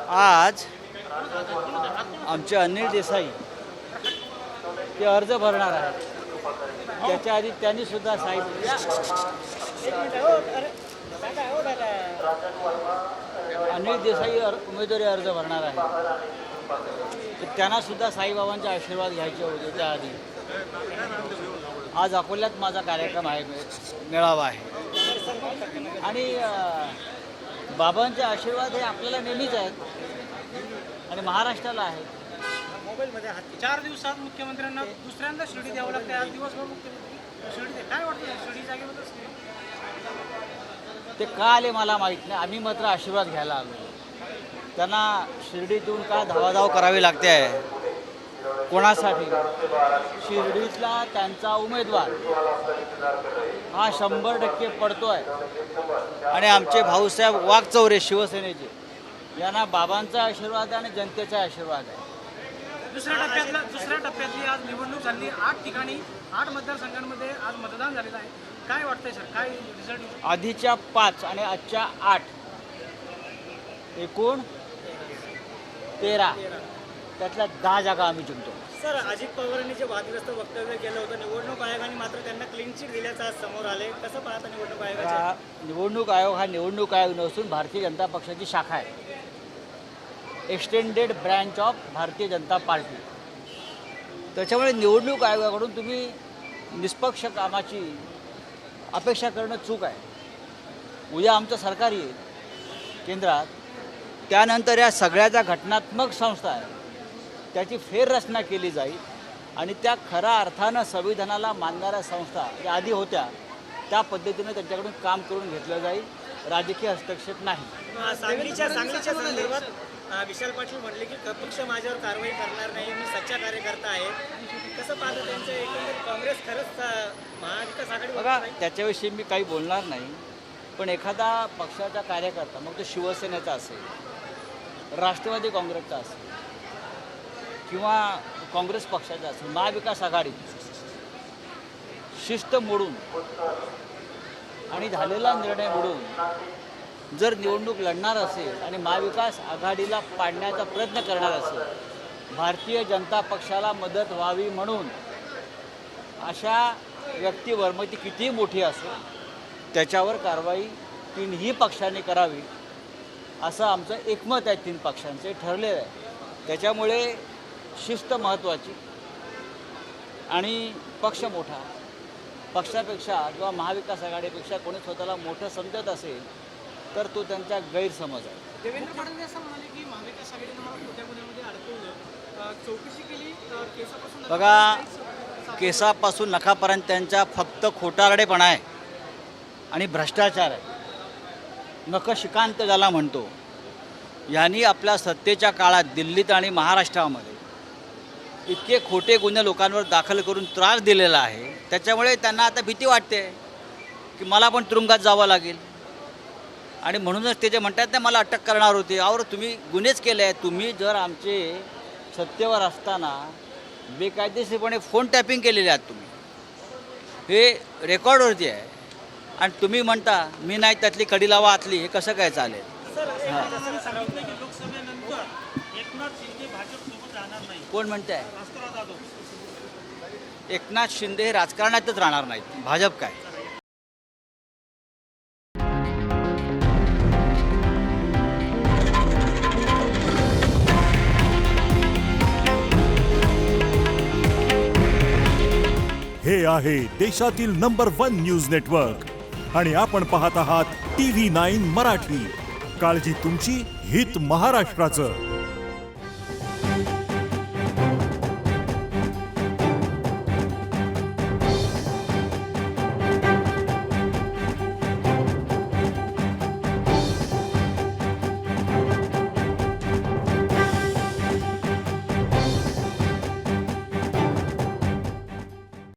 आज आमचे अनिल देसाई ते अर्ज भरणार आहेत. त्याच्या आधी त्यांनी सुद्धा साहेब अनिल देसाई उमेदवारी अर्ज भरणार आहे. तर त्यांना सुद्धा साईबाबांचे आशीर्वाद घ्यायचे होते. त्याआधी आज अकोल्यात माझा कार्यक्रम आहे, मेळावा आहे. आणि बाबांचे आशीर्वाद हे आपल्याला नेहमीच आहेत आणि महाराष्ट्राला आहेत. मोबाईलमध्ये 4 दिवसात मुख्यमंत्र्यांना दुसऱ्यांदा शिर्डी द्यावं लागते. आज दिवसभर मुख्यमंत्री शिर्डी काय वाटतं शिर्डी जागेबद्दल? ते का आले मला माहीत नाही. आम्ही मात्र आशीर्वाद घ्यायला आलो. त्यांना शिर्डीतून का धावाधाव करावी लागते आहे? कोणासाठी? शिर्डीतला त्यांचा उमेदवार हा 100% पडतो आहे. आणि आमचे भाऊसाहेब वाघचौरे शिवसेनेचे यांना बाबांचा आशीर्वाद आहे आणि जनतेचा आशीर्वाद आहे. दुसऱ्या टप्प्यातली आज निवडणूक झाली. 8 ठिकाणी 8 मतदारसंघांमध्ये आज मतदान झालेलं आहे. काय वाटतंय सर, काय रिझल्ट? आधीच्या 5 आणि आजच्या 8 एकूण 13 त्यातल्या 10 जागा आम्ही जिंकतो. सर, अजित पवारांनी जे वादग्रस्त वक्तव्य केलं होतं निवडणूक आयोगाने मात्र त्यांना क्लीन चिट दिल्याचं आज समोर आले. कसं पाहता निवडणूक आयोगाच्या? निवडणूक आयोग हा निवडणूक आयोग नसून भारतीय जनता पक्षाची शाखा आहे. Extended branch of Bharatiya Janata party. त्याच्यामुळे निवडणूक आयोगाकडून तुम्ही निष्पक्ष कामाची अपेक्षा करणं चूक आहे. उद्या आमचं सरकार येईल केंद्रात, त्यानंतर या सगळ्या ज्या घटनात्मक संस्था आहेत त्याची फेररचना केली जाईल आणि त्या खऱ्या अर्थानं संविधानाला मानणाऱ्या संस्था ज्या आधी होत्या त्या पद्धतीनं त्यांच्याकडून काम करून घेतलं जाईल. राजकीय हस्तक्षेप नाही. सांगलीच्या संदर्भात विशाल पाटील म्हटले की पक्ष माझ्यावर कारवाई करणार नाही, मी सच्चा कार्यकर्ता आहे. कसं पाहतं त्यांचं एकंदरीत काँग्रेस खरंच महाविकास आघाडी? बघा, त्याच्याविषयी मी काही बोलणार नाही. पण एखादा पक्षाचा कार्यकर्ता, मग तो शिवसेनेचा असेल, राष्ट्रवादी काँग्रेसचा असेल किंवा काँग्रेस पक्षाचा असेल, महाविकास आघाडीत शिस्त मोडून आणि झालेला निर्णय मोडून जर निवडणूक लढणार असेल आणि महाविकास आघाडीला पाडण्याचा प्रयत्न करणार असेल, भारतीय जनता पक्षाला मदत व्हावी म्हणून अशा व्यक्तीवर, मग ती कितीही मोठी असेल, त्याच्यावर कारवाई 3ही पक्षांनी करावी असं आमचं एकमत आहे. 3 पक्षांचे ठरलेलं आहे. त्याच्यामुळे शिस्त महत्त्वाची आणि पक्ष मोठा. पक्षापेक्षा किंवा महाविकास आघाडीपेक्षा कोणी स्वतःला मोठं समजत असेल तर तो त्यांचा गैरसमज आहे. देवेंद्र फडणवीस असं म्हणाले की महाविकास आघाडीनं मला खोट्या गुन्ह्यामध्ये अडकवलं, चौकशी केली, केसापासून बघा, केसापासून नखापर्यंत त्यांचा फक्त खोटारडेपणा आहे आणि भ्रष्टाचार आहे. नखशिकांत ज्याला म्हणतो, यांनी आपल्या सत्तेच्या काळात दिल्लीत आणि महाराष्ट्रामध्ये इतके खोटे गुन्हे लोकांवर दाखल करून त्रास दिलेला आहे. त्याच्यामुळे त्यांना आता भीती वाटते की मला पण तुरुंगात जावं लागेल आणि म्हणूनच ते जे म्हणतात ते मला अटक करणार होते. और तुम्ही गुन्हेच केले आहेत. तुम्ही जर आमचे सत्तेवर असताना बेकायदेशीरपणे फोन टॅपिंग केलेले आहात, तुम्ही हे रेकॉर्डवरती आहे आणि तुम्ही म्हणता मी नाही त्यातली कडी लावा आतली, हे कसं काय चालेल? कोण म्हणत आहे? एकनाथ शिंदे हे राजकारणातच राहणार नाहीत. भाजप काय? हे आहे देशातील नंबर 1 न्यूज नेटवर्क आणि आपण पाहत आहात TV9 मराठी. काळजी तुमची, हित महाराष्ट्राचं.